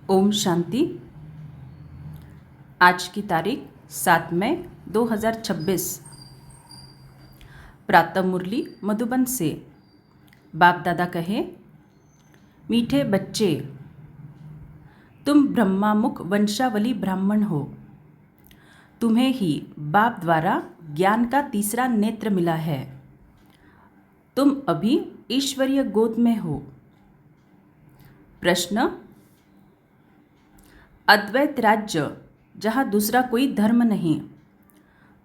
ओम शांति। आज की तारीख 7 मई 2026। प्रातः मुरली मधुबन से। बाप दादा कहे, मीठे बच्चे, तुम ब्रह्मामुख वंशावली ब्राह्मण हो। तुम्हें ही बाप द्वारा ज्ञान का तीसरा नेत्र मिला है। तुम अभी ईश्वरीय गोद में हो। प्रश्न, अद्वैत राज्य जहाँ दूसरा कोई धर्म नहीं,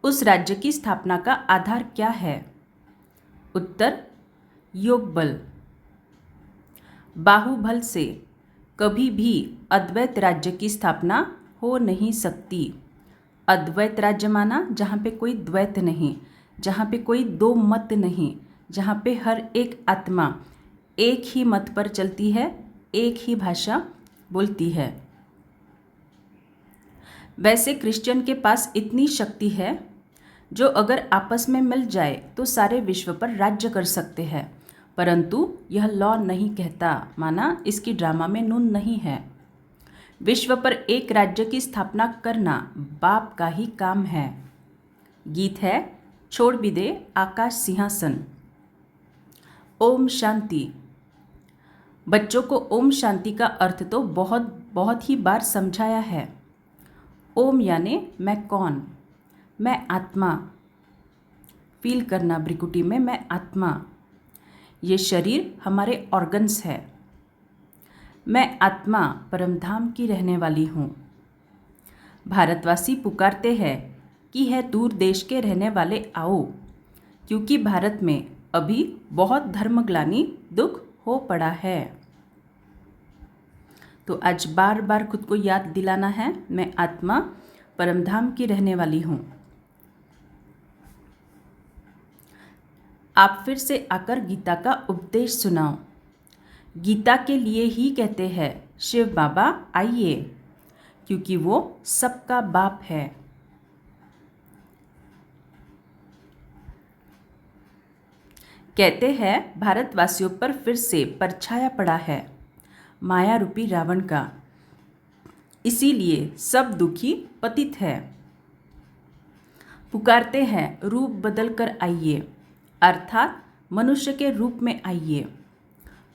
उस राज्य की स्थापना का आधार क्या है? उत्तर, योग बल। बाहुबल से कभी भी अद्वैत राज्य की स्थापना हो नहीं सकती। अद्वैत राज्य माना जहाँ पे कोई द्वैत नहीं, जहाँ पे कोई दो मत नहीं, जहाँ पे हर एक आत्मा एक ही मत पर चलती है, एक ही भाषा बोलती है। वैसे क्रिश्चियन के पास इतनी शक्ति है जो अगर आपस में मिल जाए तो सारे विश्व पर राज्य कर सकते हैं, परंतु यह लॉ नहीं कहता, माना इसकी ड्रामा में नून नहीं है। विश्व पर एक राज्य की स्थापना करना बाप का ही काम है। गीत है, छोड़ भी दे आकाश सिंहासन। ओम शांति। बच्चों को ओम शांति का अर्थ तो बहुत ही बार समझाया है। ओम यानी मैं कौन? मैं आत्मा। फील करना ब्रिकुटी में, मैं आत्मा। ये शरीर हमारे ऑर्गन्स है। मैं आत्मा परमधाम की रहने वाली हूँ। भारतवासी पुकारते हैं कि है दूर देश के रहने वाले आओ, क्योंकि भारत में अभी बहुत धर्मग्लानि दुख हो पड़ा है। तो आज बार बार खुद को याद दिलाना है, मैं आत्मा परमधाम की रहने वाली हूँ। आप फिर से आकर गीता का उपदेश सुनाओ। गीता के लिए ही कहते हैं शिव बाबा आइए, क्योंकि वो सबका बाप है। कहते हैं भारतवासियों पर फिर से परछाया पड़ा है माया रूपी रावण का, इसीलिए सब दुखी पतित है। पुकारते हैं रूप बदल कर आइए, अर्थात मनुष्य के रूप में आइए।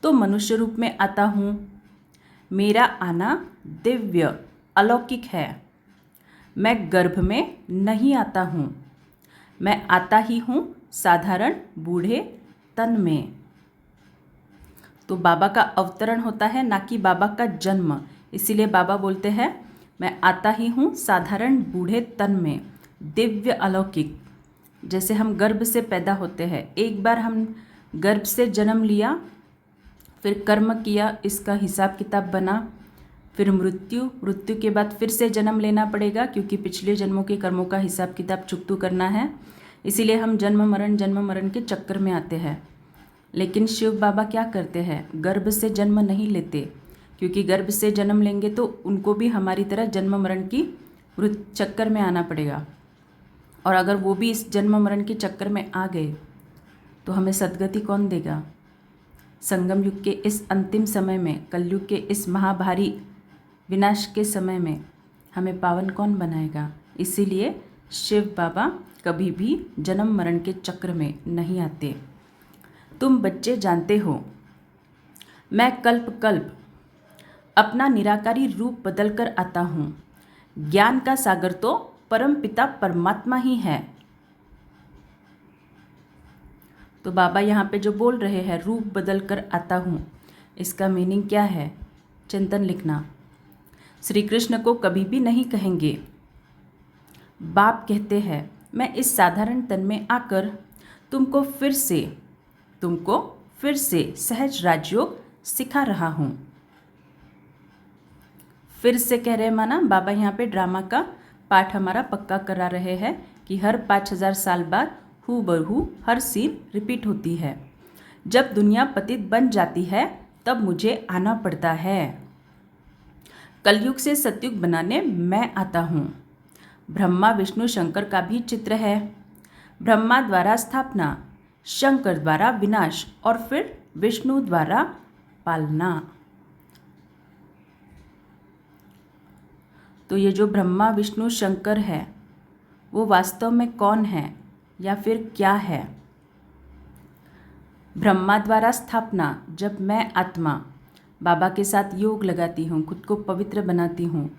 तो मनुष्य रूप में आता हूँ। मेरा आना दिव्य अलौकिक है। मैं गर्भ में नहीं आता हूँ, मैं आता ही हूँ साधारण बूढ़े तन में। तो बाबा का अवतरण होता है, ना कि बाबा का जन्म। इसीलिए बाबा बोलते हैं मैं आता ही हूँ साधारण बूढ़े तन में, दिव्य अलौकिक। जैसे हम गर्भ से पैदा होते हैं, एक बार हम गर्भ से जन्म लिया, फिर कर्म किया, इसका हिसाब किताब बना, फिर मृत्यु के बाद फिर से जन्म लेना पड़ेगा, क्योंकि पिछले जन्मों के कर्मों का हिसाब किताब चुकतू करना है। इसीलिए हम जन्म मरण के चक्कर में आते हैं। लेकिन शिव बाबा क्या करते हैं, गर्भ से जन्म नहीं लेते, क्योंकि गर्भ से जन्म लेंगे तो उनको भी हमारी तरह जन्म मरण की चक्कर में आना पड़ेगा। और अगर वो भी इस जन्म मरण के चक्कर में आ गए तो हमें सद्गति कौन देगा? संगम युग के इस अंतिम समय में, कलयुग के इस महाभारी विनाश के समय में हमें पावन कौन बनाएगा? इसीलिए शिव बाबा कभी भी जन्म मरण के चक्र में नहीं आते। तुम बच्चे जानते हो, मैं कल्प कल्प अपना निराकारी रूप बदल कर आता हूँ। ज्ञान का सागर तो परम पिता परमात्मा ही है। तो बाबा यहाँ पे जो बोल रहे हैं रूप बदल कर आता हूँ, इसका मीनिंग क्या है? चिंतन लिखना। श्री कृष्ण को कभी भी नहीं कहेंगे। बाप कहते हैं मैं इस साधारण तन में आकर तुमको फिर से सहज राजयोग सिखा रहा हूँ। फिर से कह रहे माना बाबा यहाँ पे ड्रामा का पाठ हमारा पक्का करा रहे हैं कि हर 5000 साल बाद हूबहू हर सीन रिपीट होती है। जब दुनिया पतित बन जाती है तब मुझे आना पड़ता है। कलयुग से सतयुग बनाने मैं आता हूँ। ब्रह्मा विष्णु शंकर का भी चित्र है। ब्रह्मा द्वारा स्थापना, शंकर द्वारा विनाश और फिर विष्णु द्वारा पालना। तो ये जो ब्रह्मा विष्णु शंकर है वो वास्तव में कौन है या फिर क्या है? ब्रह्मा द्वारा स्थापना, जब मैं आत्मा बाबा के साथ योग लगाती हूँ, खुद को पवित्र बनाती हूँ,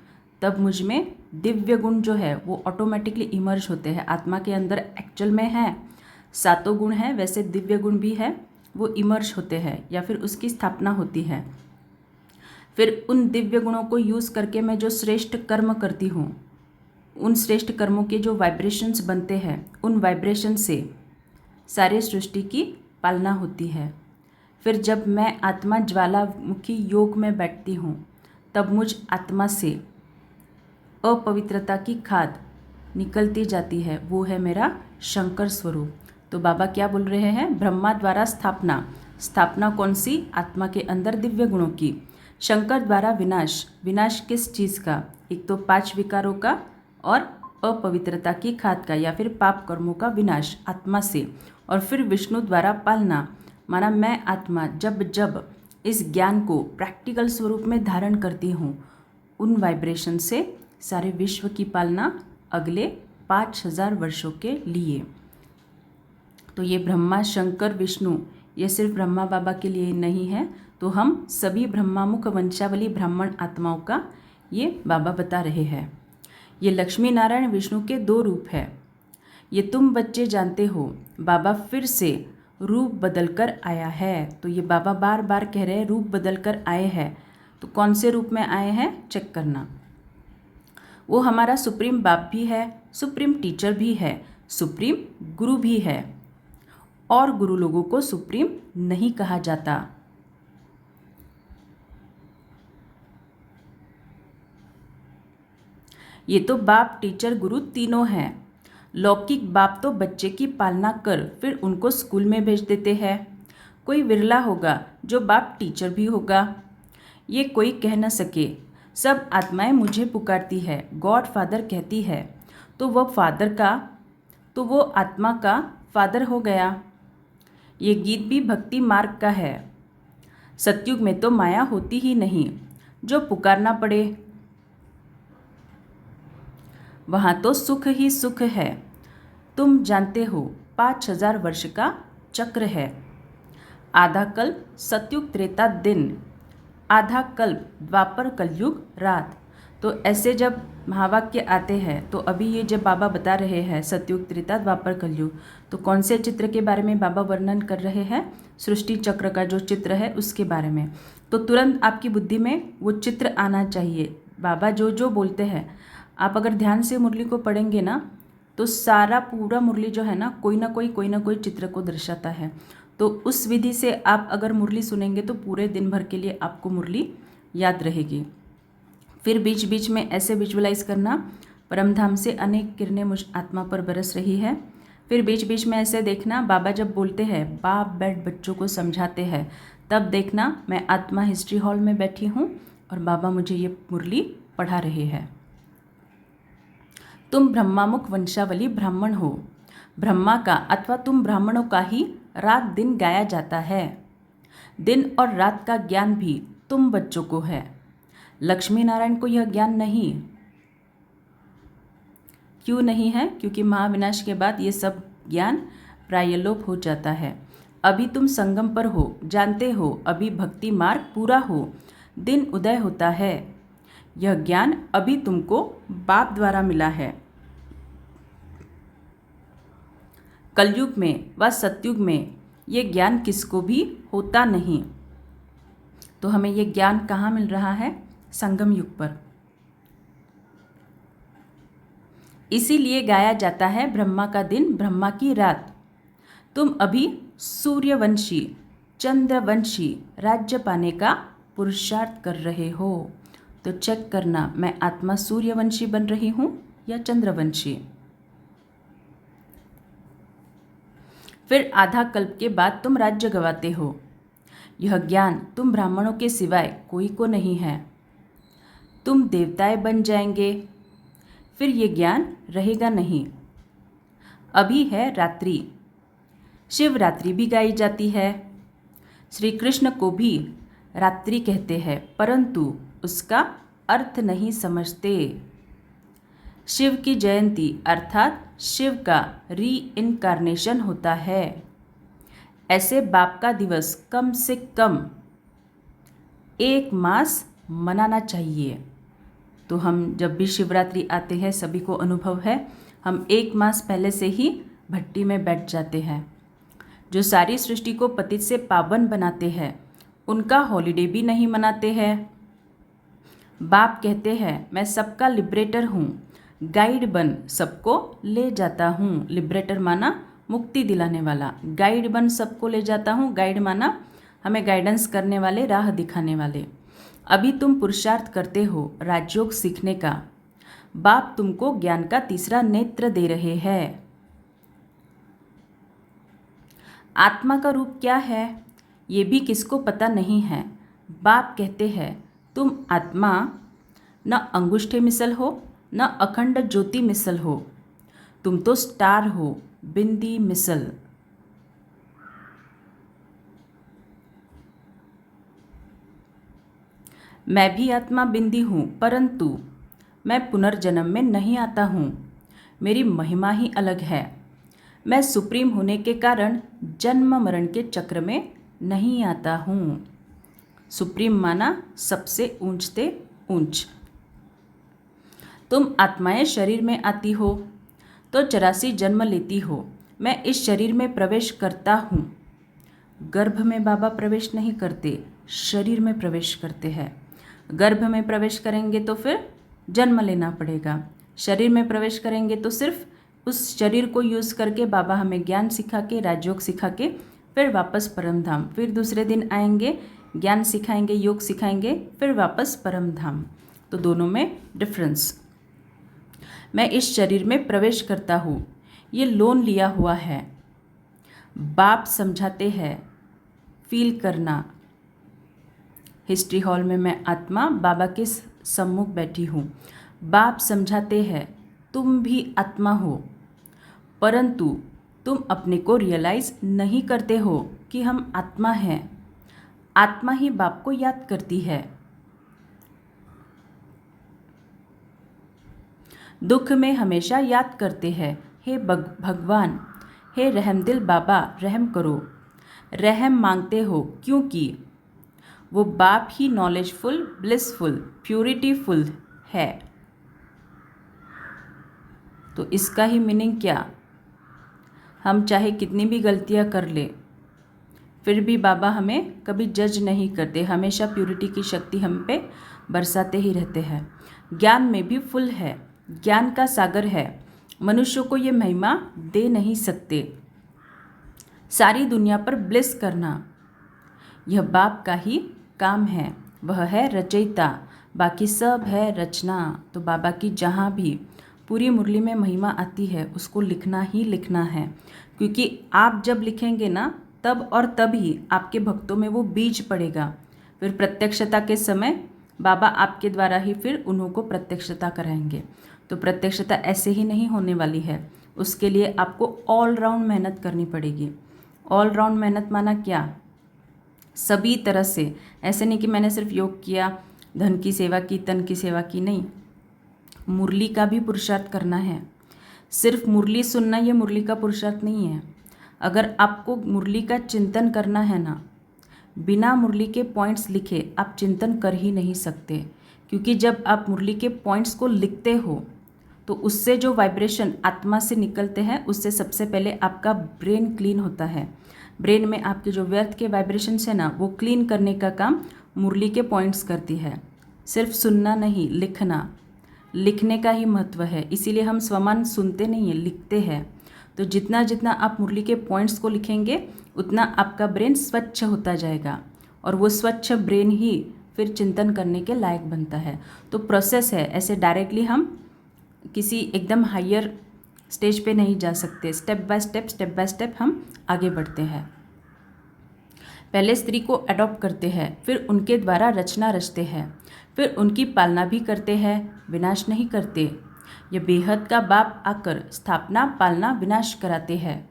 तब मुझ में दिव्य गुण जो है वो ऑटोमेटिकली इमर्ज होते हैं। आत्मा के अंदर एक्चुअल में है 7 गुण है, वैसे दिव्य गुण भी है, वो इमर्ज होते हैं या फिर उसकी स्थापना होती है। फिर उन दिव्य गुणों को यूज़ करके मैं जो श्रेष्ठ कर्म करती हूँ, उन श्रेष्ठ कर्मों के जो वाइब्रेशंस बनते हैं, उन वाइब्रेशन से सारे सृष्टि की पालना होती है। फिर जब मैं आत्मा ज्वालामुखी योग में बैठती हूँ, तब मुझ आत्मा से अपवित्रता की खाद निकलती जाती है, वो है मेरा शंकर स्वरूप। तो बाबा क्या बोल रहे हैं? ब्रह्मा द्वारा स्थापना, स्थापना कौन सी? आत्मा के अंदर दिव्य गुणों की। शंकर द्वारा विनाश, विनाश किस चीज़ का? एक तो 5 विकारों का और अपवित्रता की खाद का या फिर पाप कर्मों का विनाश आत्मा से। और फिर विष्णु द्वारा पालना, माना मैं आत्मा जब जब इस ज्ञान को प्रैक्टिकल स्वरूप में धारण करती हूँ, उन वाइब्रेशन से सारे विश्व की पालना अगले 5000 वर्षों के लिए। तो ये ब्रह्मा शंकर विष्णु ये सिर्फ ब्रह्मा बाबा के लिए नहीं है, तो हम सभी ब्रह्मामुख वंशावली ब्राह्मण आत्माओं का ये बाबा बता रहे हैं। ये लक्ष्मी नारायण विष्णु के 2 रूप है। ये तुम बच्चे जानते हो, बाबा फिर से रूप बदल कर आया है। तो ये बाबा बार बार कह रहे हैं रूप बदल कर आए हैं। तो कौन से रूप में आए हैं चेक करना। वो हमारा सुप्रीम बाप भी है, सुप्रीम टीचर भी है, सुप्रीम गुरु भी है। और गुरु लोगों को सुप्रीम नहीं कहा जाता। ये तो बाप टीचर गुरु तीनों हैं। लौकिक बाप तो बच्चे की पालना कर फिर उनको स्कूल में भेज देते हैं। कोई विरला होगा जो बाप टीचर भी होगा। ये कोई कह न सके। सब आत्माएं मुझे पुकारती है, गॉड फादर कहती है, तो वो आत्मा का फादर हो गया। ये गीत भी भक्ति मार्ग का है। सतयुग में तो माया होती ही नहीं, जो पुकारना पड़े वहाँ तो सुख ही सुख है। तुम जानते हो 5000 वर्ष का चक्र है। आधा कल्प सतयुग त्रेता दिन, आधा कल्प द्वापर कलयुग रात। तो ऐसे जब महावाक्य आते हैं, तो अभी ये जब बाबा बता रहे हैं सतयुग त्रेता द्वापर कलयुग, तो कौन से चित्र के बारे में बाबा वर्णन कर रहे हैं? सृष्टि चक्र का जो चित्र है उसके बारे में। तो तुरंत आपकी बुद्धि में वो चित्र आना चाहिए। बाबा जो जो बोलते हैं, आप अगर ध्यान से मुरली को पढ़ेंगे ना, तो सारा पूरा मुरली जो है ना कोई ना कोई चित्र को दर्शाता है। तो उस विधि से आप अगर मुरली सुनेंगे तो पूरे दिन भर के लिए आपको मुरली याद रहेगी। फिर बीच बीच में ऐसे विजुअलाइज करना, परमधाम से अनेक किरणें मुझ आत्मा पर बरस रही है। फिर बीच बीच में ऐसे देखना, बाबा जब बोलते हैं बाप बैठ बच्चों को समझाते हैं, तब देखना मैं आत्मा हिस्ट्री हॉल में बैठी हूँ और बाबा मुझे ये मुरली पढ़ा रहे हैं। तुम ब्रह्मामुख वंशावली ब्राह्मण हो। ब्रह्मा का अथवा तुम ब्राह्मणों का ही रात दिन गाया जाता है। दिन और रात का ज्ञान भी तुम बच्चों को है। लक्ष्मी नारायण को यह ज्ञान नहीं। क्यों नहीं है? क्योंकि महाविनाश के बाद ये सब ज्ञान प्रायलोप हो जाता है। अभी तुम संगम पर हो, जानते हो अभी भक्ति मार्ग पूरा हो, दिन उदय होता है। यह ज्ञान अभी तुमको बाप द्वारा मिला है। कलयुग में व सतयुग में ये ज्ञान किसको भी होता नहीं। तो हमें ये ज्ञान कहाँ मिल रहा है? संगम युग पर। इसीलिए गाया जाता है ब्रह्मा का दिन ब्रह्मा की रात। तुम अभी सूर्यवंशी चंद्रवंशी राज्य पाने का पुरुषार्थ कर रहे हो। तो चेक करना, मैं आत्मा सूर्यवंशी बन रही हूँ या चंद्रवंशी। फिर आधा कल्प के बाद तुम राज्य गवाते हो। यह ज्ञान तुम ब्राह्मणों के सिवाय कोई को नहीं है। तुम देवताएं बन जाएंगे, फिर ये ज्ञान रहेगा नहीं। अभी है रात्रि, शिवरात्रि भी गाई जाती है। श्री कृष्ण को भी रात्रि कहते हैं, परंतु उसका अर्थ नहीं समझते। शिव की जयंती अर्थात शिव का री-इनकार्नेशन होता है। ऐसे बाप का दिवस कम से कम 1 मास मनाना चाहिए। तो हम जब भी शिवरात्रि आते हैं, सभी को अनुभव है, हम 1 मास पहले से ही भट्टी में बैठ जाते हैं। जो सारी सृष्टि को पतित से पावन बनाते हैं, उनका हॉलिडे भी नहीं मनाते हैं। बाप कहते हैं मैं सबका लिबरेटर हूँ, गाइड बन सबको ले जाता हूँ। लिबरेटर माना मुक्ति दिलाने वाला, गाइड बन सबको ले जाता हूँ। गाइड माना हमें गाइडेंस करने वाले, राह दिखाने वाले। अभी तुम पुरुषार्थ करते हो राजयोग सीखने का। बाप तुमको ज्ञान का तीसरा नेत्र दे रहे हैं। आत्मा का रूप क्या है ये भी किसको पता नहीं है। बाप कहते हैं तुम आत्मा न अंगुष्ठे मिसल हो, न अखंड ज्योति मिसल हो, तुम तो स्टार हो, बिंदी मिसल। मैं भी आत्मा बिंदी हूँ, परंतु मैं पुनर्जन्म में नहीं आता हूँ। मेरी महिमा ही अलग है। मैं सुप्रीम होने के कारण जन्म मरण के चक्र में नहीं आता हूँ। सुप्रीम माना सबसे ऊंचते ऊंच। तुम आत्माएं शरीर में आती हो तो 84 जन्म लेती हो। मैं इस शरीर में प्रवेश करता हूँ। गर्भ में बाबा प्रवेश नहीं करते, शरीर में प्रवेश करते हैं। गर्भ में प्रवेश करेंगे तो फिर जन्म लेना पड़ेगा। शरीर में प्रवेश करेंगे तो सिर्फ उस शरीर को यूज़ करके बाबा हमें ज्ञान सिखा के, राजयोग सिखा के फिर वापस परम धाम। फिर दूसरे दिन आएंगे, ज्ञान सिखाएंगे, योग सिखाएंगे, फिर वापस परम धाम। तो दोनों में डिफरेंस। मैं इस शरीर में प्रवेश करता हूँ, ये लोन लिया हुआ है। बाप समझाते हैं फील करना। हिस्ट्री हॉल में मैं आत्मा बाबा के सम्मुख बैठी हूँ। बाप समझाते हैं तुम भी आत्मा हो, परंतु तुम अपने को रियलाइज नहीं करते हो कि हम आत्मा हैं। आत्मा ही बाप को याद करती है। दुख में हमेशा याद करते हैं, हे भगवान, हे रहमदिल बाबा रहम करो। रहम मांगते हो क्योंकि वो बाप ही नॉलेजफुल, ब्लिसफुल, प्यूरिटीफुल है। तो इसका ही मीनिंग क्या, हम चाहे कितनी भी गलतियां कर ले, फिर भी बाबा हमें कभी जज नहीं करते। हमेशा प्यूरिटी की शक्ति हम पे बरसाते ही रहते हैं। ज्ञान में भी फुल है, ज्ञान का सागर है। मनुष्यों को ये महिमा दे नहीं सकते। सारी दुनिया पर ब्लेस करना यह बाप का ही काम है। वह है रचयिता, बाकी सब है रचना। तो बाबा की जहाँ भी पूरी मुरली में महिमा आती है उसको लिखना ही लिखना है, क्योंकि आप जब लिखेंगे ना तब और तभी आपके भक्तों में वो बीज पड़ेगा। फिर प्रत्यक्षता के समय बाबा आपके द्वारा ही फिर उन्हों को प्रत्यक्षता कराएंगे। तो प्रत्यक्षता ऐसे ही नहीं होने वाली है, उसके लिए आपको ऑल राउंड मेहनत करनी पड़ेगी। ऑल राउंड मेहनत माना क्या, सभी तरह से। ऐसे नहीं कि मैंने सिर्फ योग किया, धन की सेवा की, तन की सेवा की, नहीं। मुरली का भी पुरुषार्थ करना है। सिर्फ मुरली सुनना ये मुरली का पुरुषार्थ नहीं है। अगर आपको मुरली का चिंतन करना है ना, बिना मुरली के पॉइंट्स लिखे आप चिंतन कर ही नहीं सकते। क्योंकि जब आप मुरली के पॉइंट्स को लिखते हो तो उससे जो वाइब्रेशन आत्मा से निकलते हैं, उससे सबसे पहले आपका ब्रेन क्लीन होता है। ब्रेन में आपके जो व्यर्थ के वाइब्रेशंस है ना, वो क्लीन करने का काम मुरली के पॉइंट्स करती है। सिर्फ सुनना नहीं, लिखना, लिखने का ही महत्व है। इसीलिए हम स्वमान सुनते नहीं हैं, लिखते हैं। तो जितना जितना आप मुरली के पॉइंट्स को लिखेंगे उतना आपका ब्रेन स्वच्छ होता जाएगा, और वो स्वच्छ ब्रेन ही फिर चिंतन करने के लायक बनता है। तो प्रोसेस है, ऐसे डायरेक्टली हम किसी एकदम हायर स्टेज पे नहीं जा सकते। स्टेप बाय स्टेप हम आगे बढ़ते हैं। पहले स्त्री को अडॉप्ट करते हैं, फिर उनके द्वारा रचना रचते हैं, फिर उनकी पालना भी करते हैं, विनाश नहीं करते। ये बेहद का बाप आकर स्थापना, पालना, विनाश कराते हैं।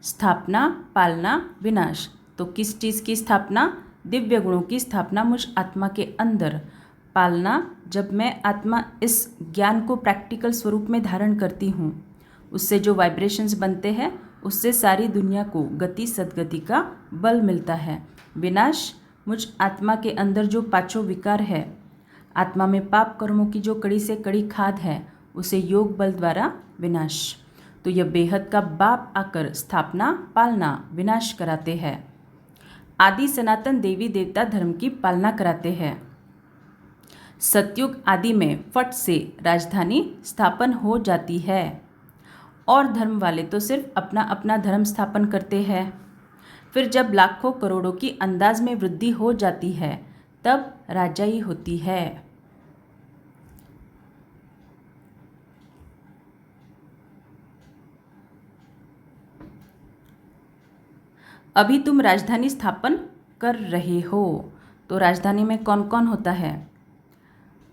स्थापना, पालना, विनाश। तो किस चीज़ की स्थापना? दिव्य गुणों की स्थापना मुझ आत्मा के अंदर। पालना, जब मैं आत्मा इस ज्ञान को प्रैक्टिकल स्वरूप में धारण करती हूँ, उससे जो वाइब्रेशंस बनते हैं उससे सारी दुनिया को गति सद्गति का बल मिलता है। विनाश, मुझ आत्मा के अंदर जो पांचों विकार है, आत्मा में पाप कर्मों की जो कड़ी से कड़ी खाद है, उसे योग बल द्वारा विनाश। तो यह बेहद का बाप आकर स्थापना, पालना, विनाश कराते हैं। आदि सनातन देवी देवता धर्म की पालना कराते हैं। सतयुग आदि में फट से राजधानी स्थापन हो जाती है और धर्म वाले तो सिर्फ अपना अपना धर्म स्थापन करते हैं। फिर जब लाखों करोड़ों की अंदाज में वृद्धि हो जाती है, तब राजाई होती है। अभी तुम राजधानी स्थापन कर रहे हो, तो राजधानी में कौन कौन होता है?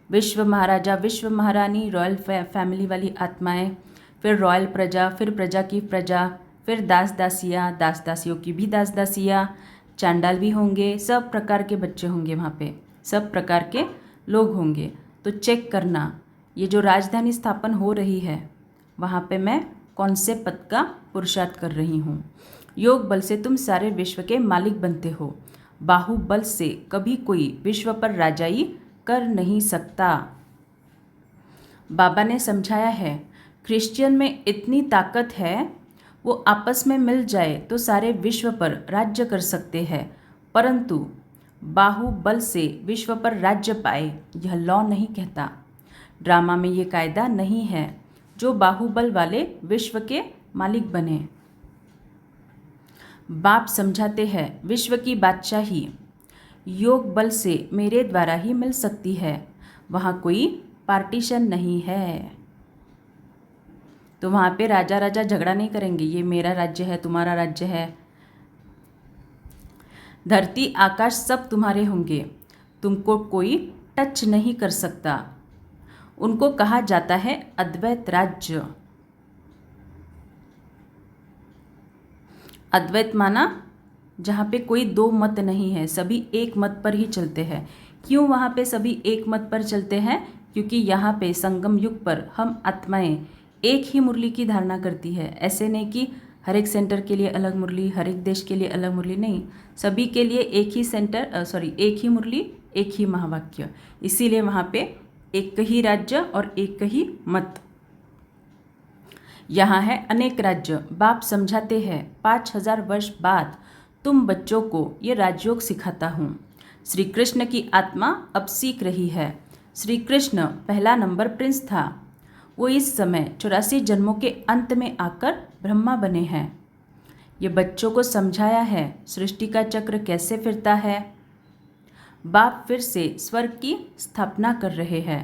विश्व महाराजा, विश्व महारानी, रॉयल फैमिली वाली आत्माएं, फिर रॉयल प्रजा, फिर प्रजा की प्रजा, फिर दास दासियाँ, दास दासियों की भी दास दासियाँ, चांडाल भी होंगे, सब प्रकार के बच्चे होंगे वहाँ पे, सब प्रकार के लोग होंगे। तो चेक करना, ये जो राजधानी स्थापन हो रही है वहाँ पे मैं कौन से पद का पुरुषार्थ कर रही हूँ। योग बल से तुम सारे विश्व के मालिक बनते हो। बाहुबल से कभी कोई विश्व पर राजाई कर नहीं सकता। बाबा ने समझाया है, क्रिश्चियन में इतनी ताकत है, वो आपस में मिल जाए तो सारे विश्व पर राज्य कर सकते हैं, परंतु बाहुबल से विश्व पर राज्य पाए, यह लॉ नहीं कहता। ड्रामा में ये कायदा नहीं है जो बाहुबल वाले विश्व के मालिक बने। बाप समझाते हैं, विश्व की बादशाही योग बल से मेरे द्वारा ही मिल सकती है, वहाँ कोई पार्टीशन नहीं है। तो वहाँ पे राजा राजा झगड़ा नहीं करेंगे, ये मेरा राज्य है, तुम्हारा राज्य है। धरती आकाश सब तुम्हारे होंगे, तुमको कोई टच नहीं कर सकता। उनको कहा जाता है अद्वैत राज्य। अद्वैत माना जहाँ पे कोई दो मत नहीं है, सभी एक मत पर ही चलते हैं। क्यों वहाँ पे सभी एक मत पर चलते हैं? क्योंकि यहाँ पे संगम युग पर हम आत्माएं एक ही मुरली की धारणा करती है। ऐसे नहीं कि हर एक सेंटर के लिए अलग मुरली, हर एक देश के लिए अलग मुरली, नहीं, सभी के लिए एक ही एक ही मुरली, एक ही महावाक्य। इसीलिए वहाँ पे एक ही राज्य और एक ही मत। यहाँ है अनेक राज्य। बाप समझाते हैं, 5000 वर्ष बाद तुम बच्चों को ये राजयोग सिखाता हूँ। श्री कृष्ण की आत्मा अब सीख रही है। श्री कृष्ण पहला नंबर प्रिंस था। वो इस समय 84 जन्मों के अंत में आकर ब्रह्मा बने हैं। ये बच्चों को समझाया है सृष्टि का चक्र कैसे फिरता है। बाप फिर से स्वर्ग की स्थापना कर रहे हैं।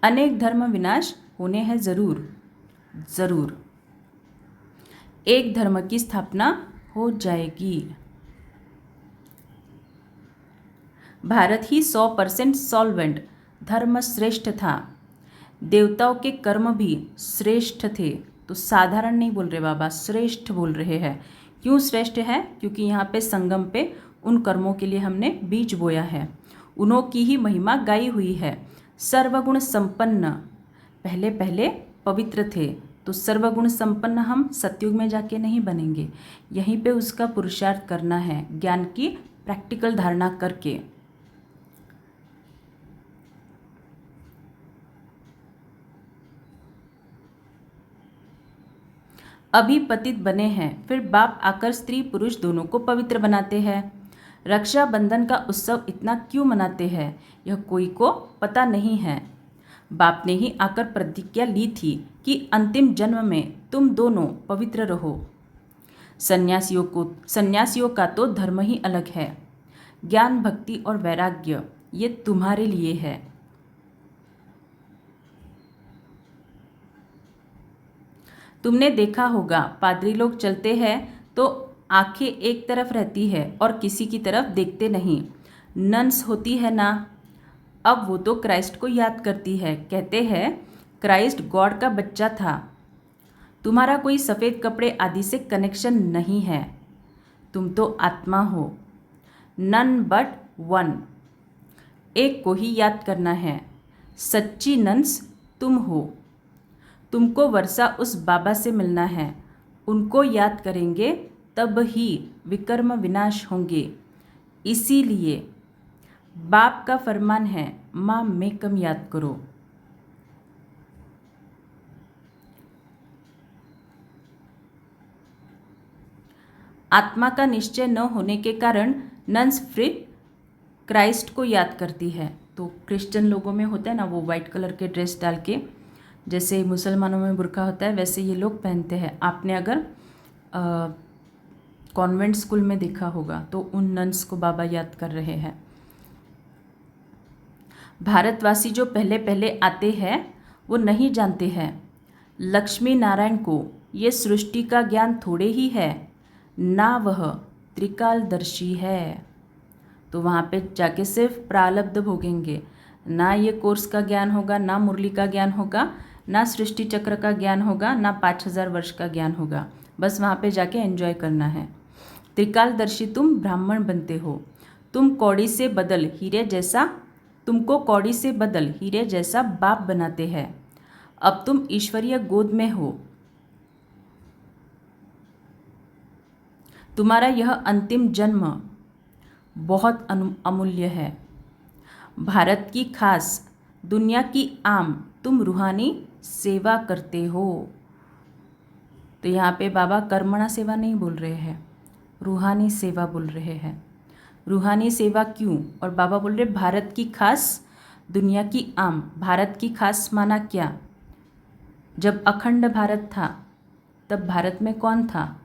अनेक धर्म विनाश होने हैं जरूर जरूर, एक धर्म की स्थापना हो जाएगी। भारत ही 100% सॉल्वेंट धर्म श्रेष्ठ था। देवताओं के कर्म भी श्रेष्ठ थे। तो साधारण नहीं बोल रहे बाबा, श्रेष्ठ बोल रहे हैं। क्यों श्रेष्ठ है? क्योंकि यहाँ पे संगम पे उन कर्मों के लिए हमने बीज बोया है, उन्हों की ही महिमा गाई हुई है। सर्वगुण संपन्न, पहले पहले पवित्र थे, तो सर्वगुण संपन्न हम सतयुग में जाके नहीं बनेंगे, यहीं पे उसका पुरुषार्थ करना है, ज्ञान की प्रैक्टिकल धारणा करके। अभी पतित बने हैं, फिर बाप आकर स्त्री पुरुष दोनों को पवित्र बनाते हैं। रक्षाबंधन का उत्सव इतना क्यों मनाते हैं, यह कोई को पता नहीं है। बाप ने ही आकर प्रतिज्ञा ली थी कि अंतिम जन्म में तुम दोनों पवित्र रहो। सन्यासियों का तो धर्म ही अलग है। ज्ञान, भक्ति और वैराग्य ये तुम्हारे लिए है। तुमने देखा होगा पादरी लोग चलते हैं तो आंखें एक तरफ रहती है और किसी की तरफ देखते नहीं। नन्स होती है ना, अब वो तो क्राइस्ट को याद करती है। कहते हैं क्राइस्ट गॉड का बच्चा था। तुम्हारा कोई सफ़ेद कपड़े आदि से कनेक्शन नहीं है, तुम तो आत्मा हो, नन बट वन। एक को ही याद करना है, सच्ची नंस तुम हो। तुमको वर्षा उस बाबा से मिलना है, उनको याद करेंगे तब ही विकर्म विनाश होंगे। इसीलिए बाप का फरमान है, माँ में कम याद करो। आत्मा का निश्चय न होने के कारण नन्स फिर क्राइस्ट को याद करती है। तो क्रिश्चियन लोगों में होता है ना, वो वाइट कलर के ड्रेस डाल के, जैसे मुसलमानों में बुर्का होता है वैसे ये लोग पहनते हैं। आपने अगर कॉन्वेंट स्कूल में देखा होगा तो उन नन्स को बाबा याद कर रहे हैं। भारतवासी जो पहले पहले आते हैं वो नहीं जानते हैं लक्ष्मी नारायण को ये सृष्टि का ज्ञान थोड़े ही है, ना वह त्रिकालदर्शी है। तो वहाँ पे जाके सिर्फ प्रारब्ध भोगेंगे, ना ये कोर्स का ज्ञान होगा, ना मुरली का ज्ञान होगा, ना सृष्टि चक्र का ज्ञान होगा, ना 5000 वर्ष का ज्ञान होगा। बस वहाँ पे जाके एंजॉय करना है। त्रिकालदर्शी तुम ब्राह्मण बनते हो। तुमको कौड़ी से बदल हीरे जैसा बाप बनाते हैं। अब तुम ईश्वरीय गोद में हो। तुम्हारा यह अंतिम जन्म बहुत अमूल्य है। भारत की खास, दुनिया की आम तुम रूहानी सेवा करते हो। तो यहाँ पे बाबा कर्मणा सेवा नहीं बोल रहे हैं, रूहानी सेवा बोल रहे हैं। रूहानी सेवा क्यों? और बाबा बोल रहे भारत की खास, दुनिया की आम। भारत की खास माना क्या? जब अखंड भारत था तब भारत में कौन था?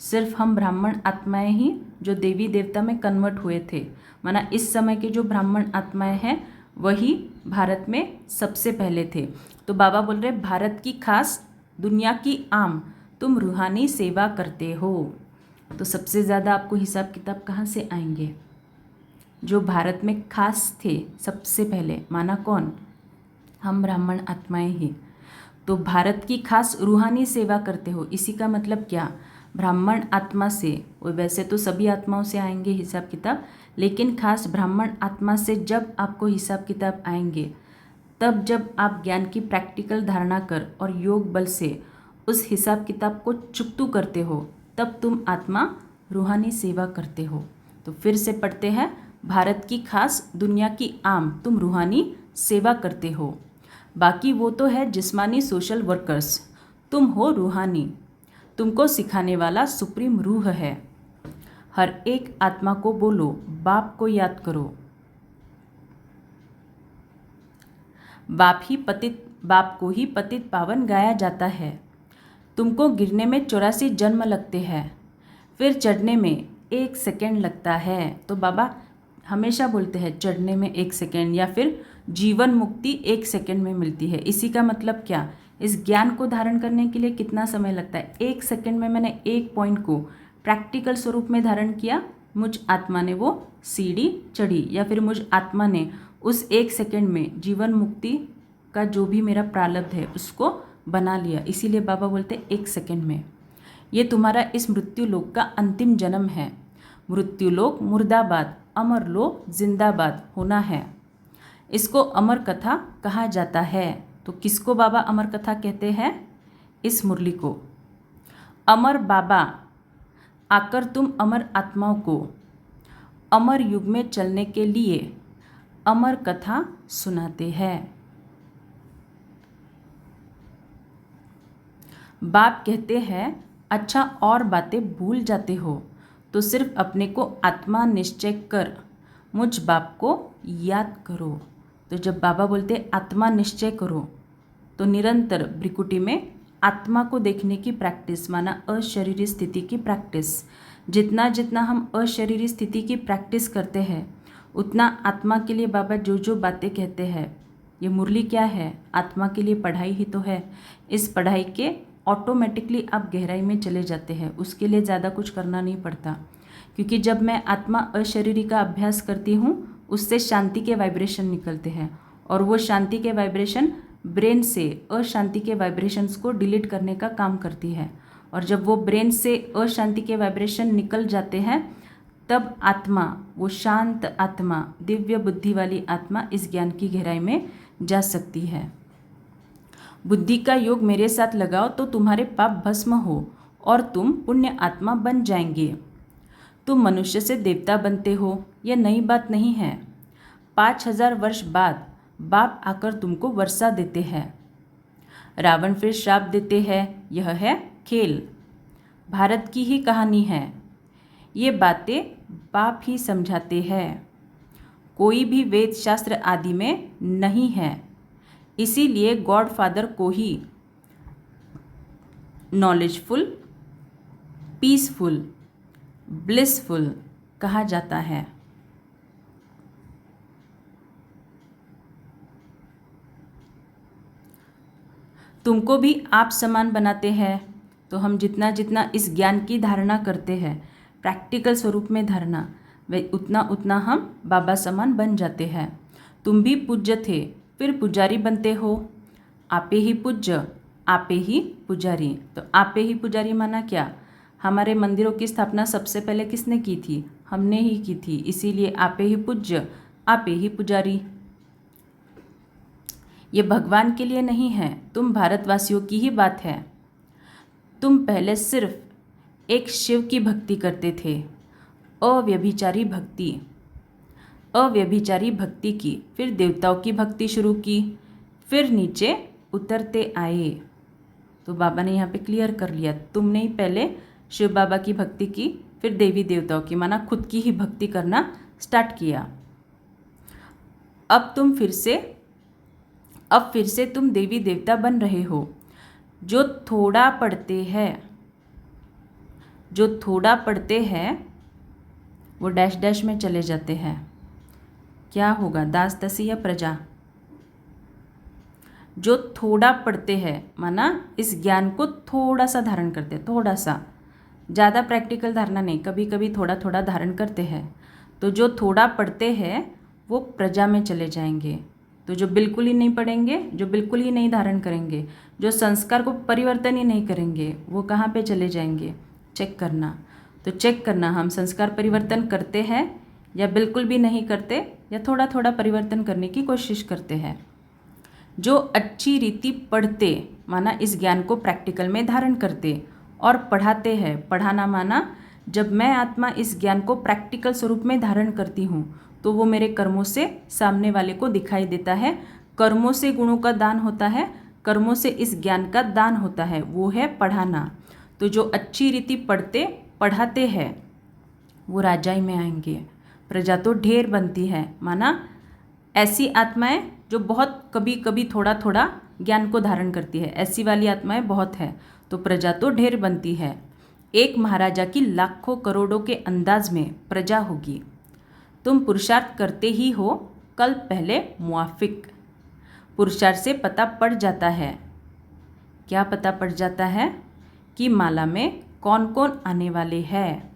सिर्फ हम ब्राह्मण आत्माएं ही जो देवी देवता में कन्वर्ट हुए थे। माना इस समय के जो ब्राह्मण आत्माएं हैं वही भारत में सबसे पहले थे। तो बाबा बोल रहे भारत की खास, दुनिया की आम तुम रूहानी सेवा करते हो। तो सबसे ज़्यादा आपको हिसाब किताब कहाँ से आएंगे? जो भारत में खास थे सबसे पहले, माना कौन? हम ब्राह्मण आत्माएं ही। तो भारत की खास रूहानी सेवा करते हो, इसी का मतलब क्या? ब्राह्मण आत्मा से, वैसे तो सभी आत्माओं से आएंगे हिसाब किताब, लेकिन खास ब्राह्मण आत्मा से जब आपको हिसाब किताब आएंगे तब जब आप ज्ञान की प्रैक्टिकल धारणा कर और योग बल से उस हिसाब किताब को चुकतू करते हो, तब तुम आत्मा रूहानी सेवा करते हो। तो फिर से पढ़ते हैं, भारत की खास, दुनिया की आम तुम रूहानी सेवा करते हो। बाकी वो तो है जिस्मानी सोशल वर्कर्स, तुम हो रूहानी। तुमको सिखाने वाला सुप्रीम रूह है। हर एक आत्मा को बोलो, बाप को याद करो। बाप को ही पतित पावन गाया जाता है। तुमको गिरने में 84 जन्म लगते हैं, फिर चढ़ने में 1 सेकेंड लगता है। तो बाबा हमेशा बोलते हैं चढ़ने में 1 सेकेंड, या फिर जीवन मुक्ति 1 सेकेंड में मिलती है। इसी का मतलब क्या? इस ज्ञान को धारण करने के लिए कितना समय लगता है? 1 सेकेंड में मैंने एक पॉइंट को प्रैक्टिकल स्वरूप में धारण किया, मुझ आत्मा ने वो सीढ़ी चढ़ी, या फिर मुझ आत्मा ने उस 1 सेकेंड में जीवन मुक्ति का जो भी मेरा प्रारब्ध है उसको बना लिया। इसीलिए बाबा बोलते 1 सेकेंड में। ये तुम्हारा इस मृत्यु लोक का अंतिम जन्म है। मृत्यु लोक मुर्दाबाद, अमर लोक जिंदाबाद होना है। इसको अमर कथा कहा जाता है। तो किसको बाबा अमर कथा कहते हैं? इस मुरली को। अमर बाबा आकर तुम अमर आत्माओं को अमर युग में चलने के लिए अमर कथा सुनाते हैं। बाप कहते हैं, अच्छा और बातें भूल जाते हो तो सिर्फ अपने को आत्मा निश्चय कर मुझ बाप को याद करो। तो जब बाबा बोलते आत्मा निश्चय करो तो निरंतर भ्रिकुटी में आत्मा को देखने की प्रैक्टिस, माना अशरीरी स्थिति की प्रैक्टिस। जितना जितना हम अशरीरी स्थिति की प्रैक्टिस करते हैं उतना आत्मा के लिए बाबा जो जो बातें कहते हैं, ये मुरली क्या है? आत्मा के लिए पढ़ाई ही तो है। इस पढ़ाई के ऑटोमेटिकली आप गहराई में चले जाते हैं, उसके लिए ज़्यादा कुछ करना नहीं पड़ता। क्योंकि जब मैं आत्मा अशरीरी का अभ्यास करती हूँ उससे शांति के वाइब्रेशन निकलते हैं, और वो शांति के वाइब्रेशन ब्रेन से अशांति के वाइब्रेशंस को डिलीट करने का काम करती है। और जब वो ब्रेन से अशांति के वाइब्रेशन निकल जाते हैं तब आत्मा, वो शांत आत्मा, दिव्य बुद्धि वाली आत्मा इस ज्ञान की गहराई में जा सकती है। बुद्धि का योग मेरे साथ लगाओ तो तुम्हारे पाप भस्म हो और तुम पुण्य आत्मा बन जाएंगे। तुम मनुष्य से देवता बनते हो, यह नई बात नहीं है। 5000 वर्ष बाद बाप आकर तुमको वर्षा देते हैं, रावण फिर श्राप देते हैं। यह है खेल, भारत की ही कहानी है। ये बातें बाप ही समझाते हैं, कोई भी वेद शास्त्र आदि में नहीं है। इसीलिए गॉड फादर को ही नॉलेजफुल, पीसफुल, ब्लिसफुल कहा जाता है। तुमको भी आप समान बनाते हैं। तो हम जितना जितना इस ज्ञान की धारणा करते हैं, प्रैक्टिकल स्वरूप में धारणा, वे उतना उतना हम बाबा समान बन जाते हैं। तुम भी पूज्य थे, फिर पुजारी बनते हो। आपे ही पूज्य, आपे ही पुजारी। तो आपे ही पुजारी माना क्या? हमारे मंदिरों की स्थापना सबसे पहले किसने की थी? हमने ही की थी। इसीलिए आपे ही पूज्य, आपे ही पुजारी। ये भगवान के लिए नहीं है, तुम भारतवासियों की ही बात है। तुम पहले सिर्फ एक शिव की भक्ति करते थे, अव्यभिचारी भक्ति। अव्यभिचारी भक्ति की, फिर देवताओं की भक्ति शुरू की, फिर नीचे उतरते आए। तो बाबा ने यहाँ पे क्लियर कर लिया, तुमने ही पहले शिव बाबा की भक्ति की, फिर देवी देवताओं की, माना खुद की ही भक्ति करना स्टार्ट किया। अब फिर से तुम देवी देवता बन रहे हो। जो थोड़ा पढ़ते हैं वो डैश डैश में चले जाते हैं। क्या होगा? दास दसी या प्रजा? जो थोड़ा पढ़ते हैं माना इस ज्ञान को थोड़ा सा धारण करते हैं, थोड़ा सा, ज़्यादा प्रैक्टिकल धारणा नहीं, कभी कभी थोड़ा थोड़ा धारण करते हैं। तो जो थोड़ा पढ़ते हैं वो प्रजा में चले जाएंगे। तो जो बिल्कुल ही नहीं पढ़ेंगे, जो बिल्कुल ही नहीं धारण करेंगे, जो संस्कार को परिवर्तन ही नहीं करेंगे, वो कहाँ पे चले जाएंगे? चेक करना। तो चेक करना, हम संस्कार परिवर्तन करते हैं या बिल्कुल भी नहीं करते, या थोड़ा थोड़ा परिवर्तन करने की कोशिश करते हैं। जो अच्छी रीति पढ़ते माना इस ज्ञान को प्रैक्टिकल में धारण करते और पढ़ाते हैं। पढ़ाना माना जब मैं आत्मा इस ज्ञान को प्रैक्टिकल स्वरूप में धारण करती हूँ तो वो मेरे कर्मों से सामने वाले को दिखाई देता है। कर्मों से गुणों का दान होता है, कर्मों से इस ज्ञान का दान होता है, वो है पढ़ाना। तो जो अच्छी रीति पढ़ते पढ़ाते हैं वो राजाई में आएंगे। प्रजा तो ढेर बनती है, माना ऐसी आत्माएं जो बहुत कभी कभी थोड़ा थोड़ा ज्ञान को धारण करती है, ऐसी वाली आत्माएं बहुत है। तो प्रजा तो ढेर बनती है। एक महाराजा की लाखों करोड़ों के अंदाज में प्रजा होगी। तुम पुरुषार्थ करते ही हो, कल पहले मुआफिक। पुरुषार्थ से पता पड़ जाता है। क्या पता पड़ जाता है? कि माला में कौन कौन आने वाले हैं।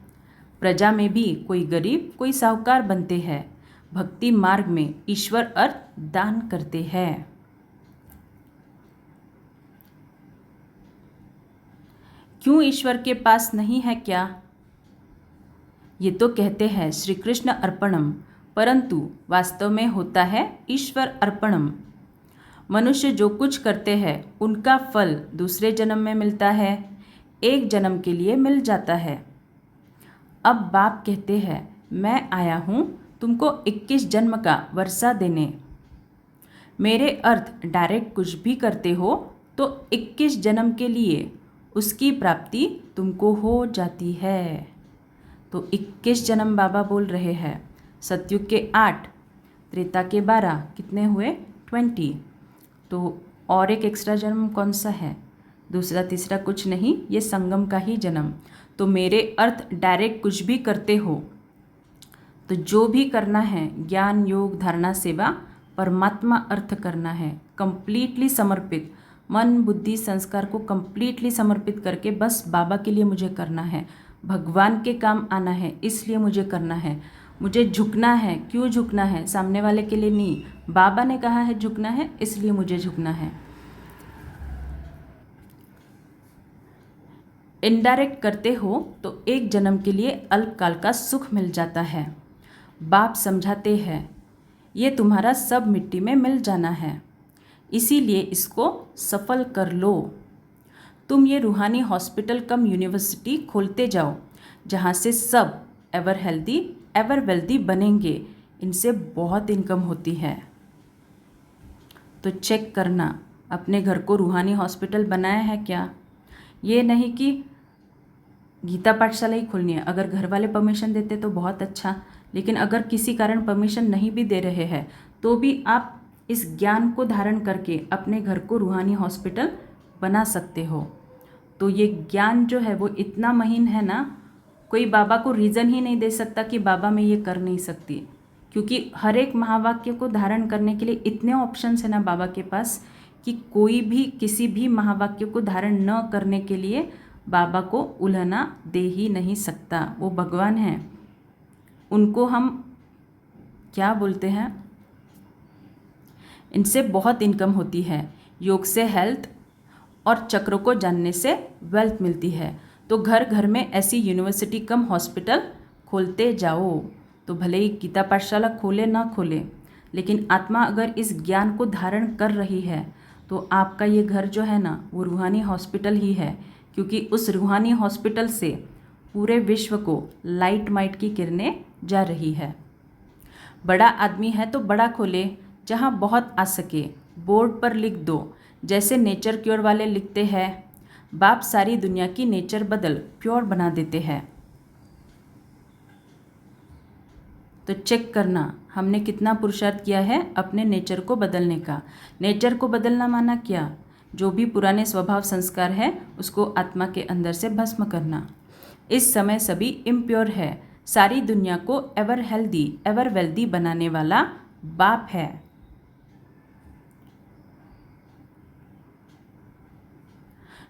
प्रजा में भी कोई गरीब कोई साहूकार बनते हैं। भक्ति मार्ग में ईश्वर अर्थ दान करते हैं। क्यों ईश्वर के पास नहीं है क्या? ये तो कहते हैं श्री कृष्ण अर्पणम, परंतु वास्तव में होता है ईश्वर अर्पणम। मनुष्य जो कुछ करते हैं उनका फल दूसरे जन्म में मिलता है, एक जन्म के लिए मिल जाता है। अब बाप कहते हैं मैं आया हूँ तुमको 21 जन्म का वर्षा देने। मेरे अर्थ डायरेक्ट कुछ भी करते हो तो 21 जन्म के लिए उसकी प्राप्ति तुमको हो जाती है। तो 21 जन्म बाबा बोल रहे हैं। सतयुग के 8, त्रेता के 12, कितने हुए? 20। तो और एक एक्स्ट्रा जन्म कौन सा है? दूसरा तीसरा कुछ नहीं, ये संगम का ही जन्म। तो मेरे अर्थ डायरेक्ट कुछ भी करते हो तो जो भी करना है, ज्ञान योग धारणा सेवा, परमात्मा अर्थ करना है, कंप्लीटली समर्पित, मन बुद्धि संस्कार को कंप्लीटली समर्पित करके बस बाबा के लिए मुझे करना है, भगवान के काम आना है, इसलिए मुझे करना है। मुझे झुकना है। क्यों झुकना है? सामने वाले के लिए नहीं, बाबा ने कहा है झुकना है, इसलिए मुझे झुकना है। इनडायरेक्ट करते हो तो एक जन्म के लिए अल्पकाल का सुख मिल जाता है। बाप समझाते हैं ये तुम्हारा सब मिट्टी में मिल जाना है, इसीलिए इसको सफल कर लो। तुम ये रूहानी हॉस्पिटल कम यूनिवर्सिटी खोलते जाओ, जहाँ से सब एवर हेल्दी एवर वेल्दी बनेंगे। इनसे बहुत इनकम होती है। तो चेक करना अपने घर को रूहानी हॉस्पिटल बनाया है क्या। ये नहीं कि गीता पाठशाला ही खोलनी है। अगर घर वाले परमिशन देते तो बहुत अच्छा, लेकिन अगर किसी कारण परमिशन नहीं भी दे रहे हैं तो भी आप इस ज्ञान को धारण करके अपने घर को रूहानी हॉस्पिटल बना सकते हो। तो ये ज्ञान जो है वो इतना महीन है ना, कोई बाबा को रीज़न ही नहीं दे सकता कि बाबा मैं ये कर नहीं सकती, क्योंकि हर एक महावाक्य को धारण करने के लिए इतने ऑप्शंस है ना बाबा के पास कि कोई भी किसी भी महावाक्य को धारण न करने के लिए बाबा को उल्हना दे ही नहीं सकता। वो भगवान हैं, उनको हम क्या बोलते हैं। इनसे बहुत इनकम होती है। योग से हेल्थ और चक्रों को जानने से वेल्थ मिलती है। तो घर घर में ऐसी यूनिवर्सिटी कम हॉस्पिटल खोलते जाओ। तो भले ही गीता पाठशाला खोले ना खोले, लेकिन आत्मा अगर इस ज्ञान को धारण कर रही है तो आपका ये घर जो है ना वो रूहानी हॉस्पिटल ही है, क्योंकि उस रूहानी हॉस्पिटल से पूरे विश्व को लाइट माइट की किरणें जा रही है। बड़ा आदमी है तो बड़ा खोले, जहाँ बहुत आ सके बोर्ड पर लिख दो, जैसे नेचर क्योर वाले लिखते हैं। बाप सारी दुनिया की नेचर बदल प्योर बना देते हैं। तो चेक करना हमने कितना पुरुषार्थ किया है अपने नेचर को बदलने का। नेचर को बदलना माना क्या, जो भी पुराने स्वभाव संस्कार है उसको आत्मा के अंदर से भस्म करना। इस समय सभी इम्प्योर है। सारी दुनिया को एवर हेल्दी एवर वेल्दी बनाने वाला बाप है।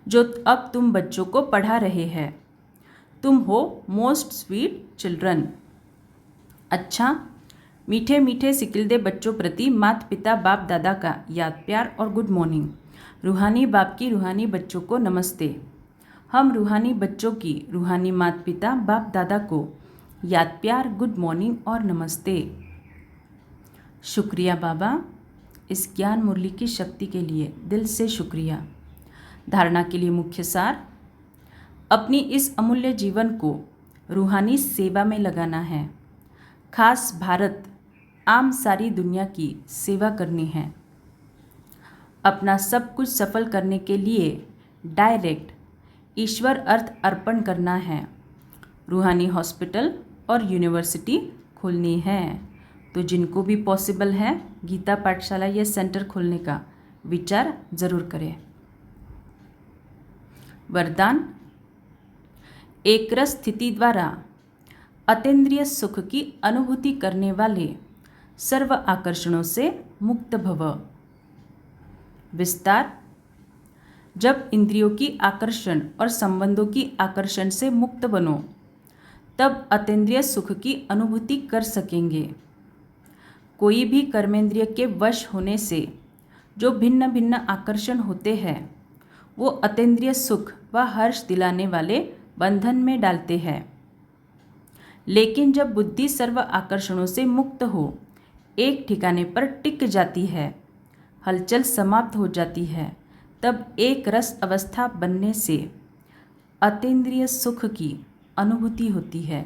जो अब तुम बच्चों को पढ़ा रहे हैं। तुम हो मोस्ट स्वीट चिल्ड्रन। अच्छा, मीठे मीठे सिकिलदे बच्चों प्रति माता पिता बाप दादा का याद प्यार और गुड मॉर्निंग। रूहानी बाप की रूहानी बच्चों को नमस्ते। हम रूहानी बच्चों की रूहानी माता पिता बाप दादा को याद प्यार गुड मॉर्निंग और नमस्ते। शुक्रिया बाबा, इस ज्ञान मुरली की शक्ति के लिए दिल से शुक्रिया। धारणा के लिए मुख्य सार, अपनी इस अमूल्य जीवन को रूहानी सेवा में लगाना है। खास भारत आम सारी दुनिया की सेवा करनी है। अपना सब कुछ सफल करने के लिए डायरेक्ट ईश्वर अर्थ अर्पण करना है। रूहानी हॉस्पिटल और यूनिवर्सिटी खोलनी है। तो जिनको भी पॉसिबल है गीता पाठशाला या सेंटर खोलने का विचार ज़रूर करें। वरदान, एकरस स्थिति द्वारा अतीन्द्रिय सुख की अनुभूति करने वाले सर्व आकर्षणों से मुक्त भव। विस्तार, जब इंद्रियों की आकर्षण और संबंधों की आकर्षण से मुक्त बनो तब अतीन्द्रिय सुख की अनुभूति कर सकेंगे। कोई भी कर्मेंद्रिय के वश होने से जो भिन्न भिन्न आकर्षण होते हैं वो अतीन्द्रिय सुख व हर्ष दिलाने वाले बंधन में डालते हैं। लेकिन जब बुद्धि सर्व आकर्षणों से मुक्त हो एक ठिकाने पर टिक जाती है, हलचल समाप्त हो जाती है, तब एक रस अवस्था बनने से अतीन्द्रिय सुख की अनुभूति होती है।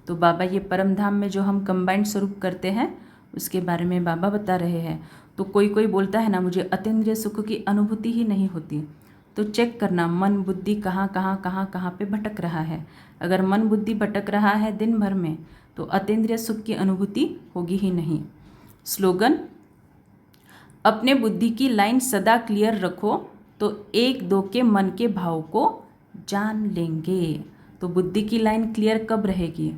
तो बाबा ये परम धाम में जो हम कंबाइंड स्वरूप करते हैं उसके बारे में बाबा बता रहे हैं। तो कोई कोई बोलता है ना मुझे अतीन्द्रिय सुख की अनुभूति ही नहीं होती, तो चेक करना मन बुद्धि कहाँ पे भटक रहा है। अगर मन बुद्धि भटक रहा है दिन भर में तो अतीन्द्रिय सुख की अनुभूति होगी ही नहीं। स्लोगन, अपने बुद्धि की लाइन सदा क्लियर रखो तो एक दो के मन के भाव को जान लेंगे। तो बुद्धि की लाइन क्लियर कब रहेगी,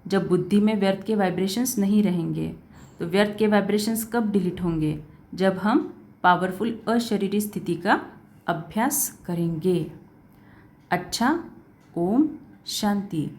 जब बुद्धि में व्यर्थ के वाइब्रेशंस नहीं रहेंगे। तो व्यर्थ के वाइब्रेशंस कब डिलीट होंगे, जब हम पावरफुल अशरीरी स्थिति का अभ्यास करेंगे। अच्छा, ओम शांति।